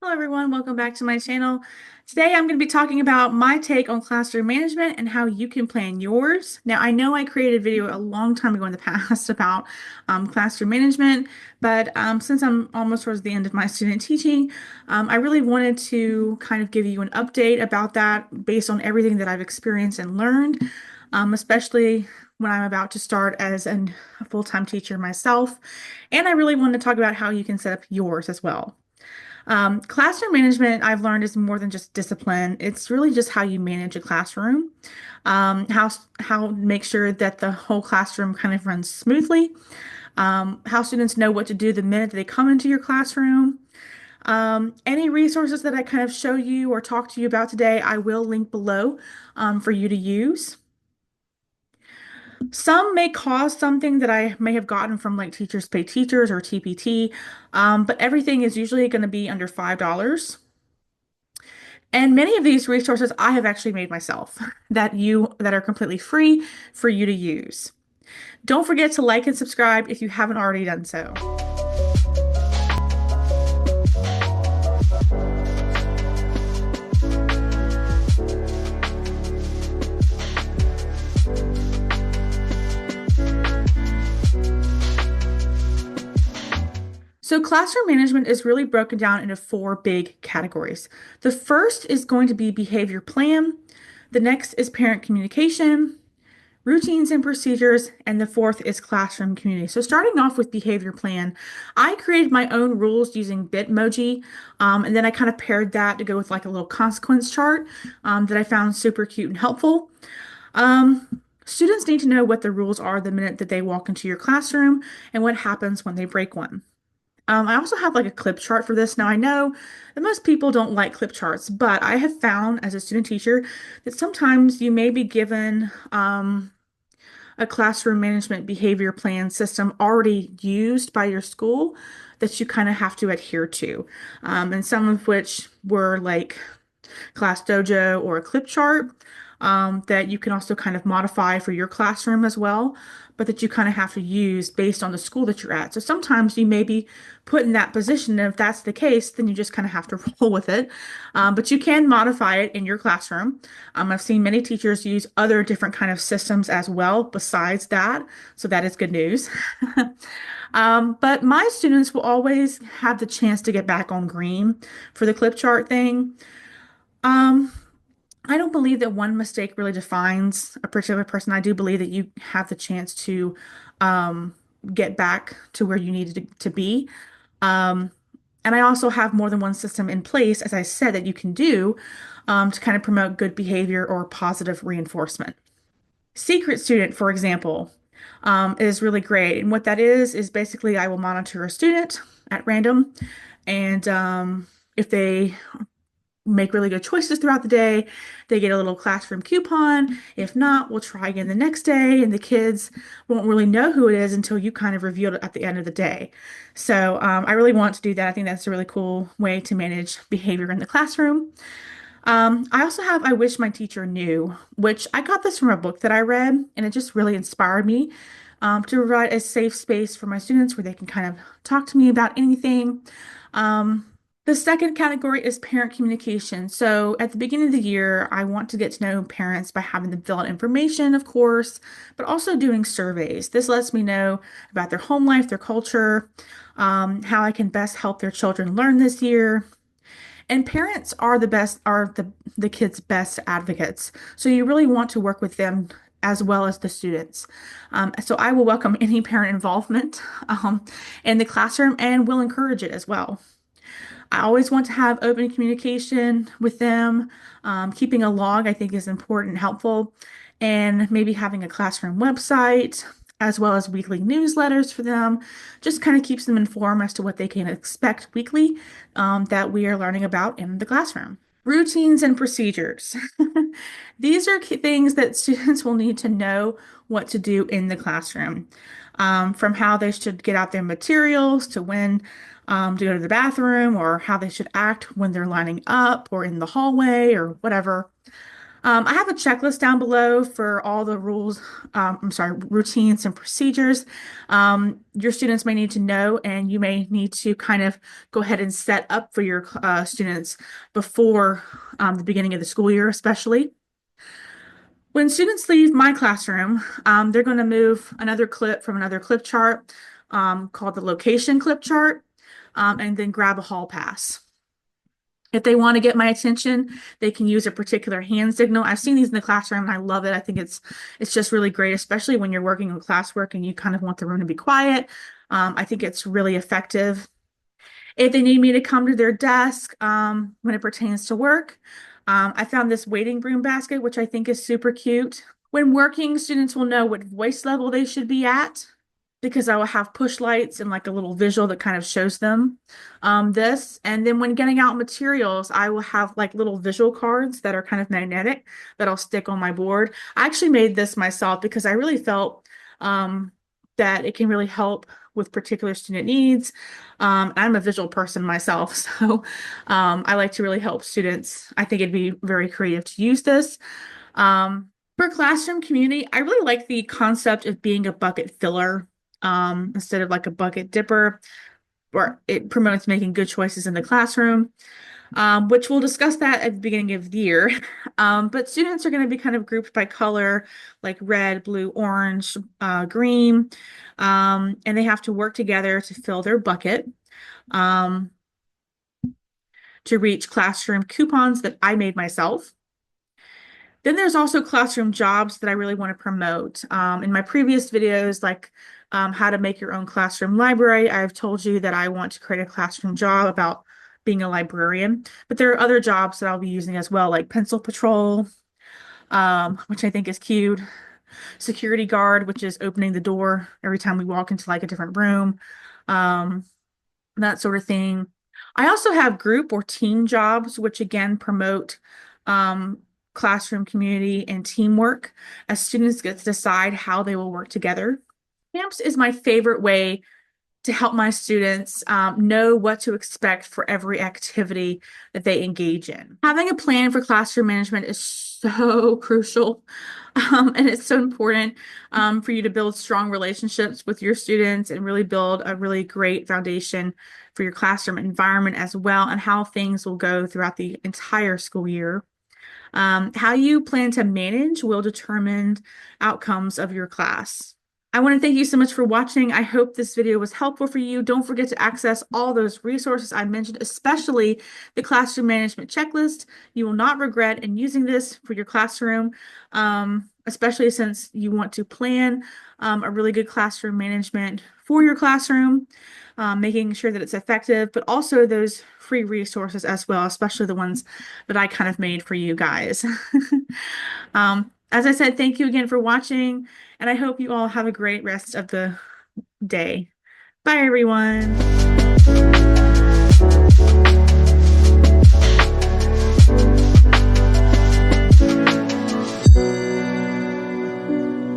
Hello everyone, welcome back to my channel. Today I'm going to be talking about my take on classroom management and how you can plan yours. Now I know I created a video a long time ago in the past about classroom management, but since I'm almost towards the end of my student teaching, I really wanted to kind of give you an update about that based on everything that I've experienced and learned, especially when I'm about to start as a full-time teacher myself. And I really wanted to talk about how you can set up yours as well. Classroom management, I've learned, is more than just discipline. It's really just how you manage a classroom, how make sure that the whole classroom kind of runs smoothly, how students know what to do the minute they come into your classroom. Any resources that I kind of show you or talk to you about today, I will link below for you to use. Some may cost something that I may have gotten from like Teachers Pay Teachers or TPT, but everything is usually going to be under $5. And many of these resources I have actually made myself that are completely free for you to use. Don't forget to like and subscribe if you haven't already done so. So classroom management is really broken down into four big categories. The first is going to be behavior plan. The next is parent communication, routines and procedures, and the fourth is classroom community. So starting off with behavior plan, I created my own rules using Bitmoji, and then I kind of paired that to go with like a little consequence chart that I found super cute and helpful. Students need to know what the rules are the minute that they walk into your classroom and what happens when they break one. I also have like a clip chart for this. Now I know that most people don't like clip charts, but I have found as a student teacher that sometimes you may be given a classroom management behavior plan system already used by your school that you kind of have to adhere to. And some of which were like Class Dojo or a clip chart that you can also kind of modify for your classroom as well, but that you kind of have to use based on the school that you're at. So sometimes you may be put in that position, and if that's the case, then you just kind of have to roll with it. But you can modify it in your classroom. I've seen many teachers use other different kind of systems as well besides that, so that is good news. But my students will always have the chance to get back on green for the clip chart thing. Um, I don't believe that one mistake really defines a particular person. I do believe that you have the chance to um, get back to where you needed to be. Um, and I also have more than one system in place, as I said, that you can do to kind of promote good behavior or positive reinforcement. Secret student, for example, is really great. And what that is basically I will monitor a student at random. And if they make really good choices throughout the day, they get a little classroom coupon. If not, we'll try again the next day, and the kids won't really know who it is until you kind of reveal it at the end of the day. So I really want to do that. I think that's a really cool way to manage behavior in the classroom. I also have I Wish My Teacher Knew, which I got this from a book that I read, and it just really inspired me to provide a safe space for my students where they can kind of talk to me about anything. Um, the second category is parent communication. So at the beginning of the year, I want to get to know parents by having them fill out information, of course, but also doing surveys. This lets me know about their home life, their culture, how I can best help their children learn this year. And parents are the kids' best advocates. So you really want to work with them as well as the students. So I will welcome any parent involvement in the classroom and will encourage it as well. I always want to have open communication with them. Keeping a log, I think, is important and helpful. And maybe having a classroom website, as well as weekly newsletters for them, just kind of keeps them informed as to what they can expect weekly that we are learning about in the classroom. Routines and procedures. These are things that students will need to know what to do in the classroom, from how they should get out their materials to when to go to the bathroom or how they should act when they're lining up or in the hallway or whatever. I have a checklist down below for all the rules, I'm sorry, routines and procedures your students may need to know, and you may need to kind of go ahead and set up for your students before the beginning of the school year, especially. When students leave my classroom, they're going to move another clip from another clip chart called the location clip chart, and then grab a hall pass. If they want to get my attention, they can use a particular hand signal. I've seen these in the classroom and I love it. I think it's just really great, especially when you're working on classwork and you kind of want the room to be quiet. I think it's really effective. If they need me to come to their desk when it pertains to work, I found this waiting room basket, which I think is super cute. When working, students will know what voice level they should be at because I will have push lights and like a little visual that kind of shows them this. And then when getting out materials, I will have like little visual cards that are kind of magnetic that I'll stick on my board. I actually made this myself because I really felt that it can really help with particular student needs. I'm a visual person myself, so I like to really help students. I think it'd be very creative to use this. For classroom community, I really like the concept of being a bucket filler instead of like a bucket dipper, or it promotes making good choices in the classroom, which we'll discuss that at the beginning of the year. But students are going to be kind of grouped by color, like red, blue, orange, green, and they have to work together to fill their bucket um, to reach classroom coupons that I made myself. Then there's also classroom jobs that I really want to promote. In my previous videos, like how to make your own classroom library, I've told you that I want to create a classroom job about being a librarian, but there are other jobs that I'll be using as well, like pencil patrol, which I think is cute, security guard, which is opening the door every time we walk into like a different room, um, that sort of thing. I also have group or team jobs, which again promote classroom community and teamwork as students get to decide how they will work together. Camps is my favorite way to help my students know what to expect for every activity that they engage in. Having a plan for classroom management is so crucial, and it's so important for you to build strong relationships with your students and really build a really great foundation for your classroom environment as well, and how things will go throughout the entire school year. How you plan to manage will determine outcomes of your class. I want to thank you so much for watching. I hope this video was helpful for you. Don't forget to access all those resources I mentioned, especially the classroom management checklist. You will not regret in using this for your classroom, especially since you want to plan a really good classroom management for your classroom, making sure that it's effective, but also those free resources as well, especially the ones that I kind of made for you guys. As I said, thank you again for watching, and I hope you all have a great rest of the day. Bye, everyone.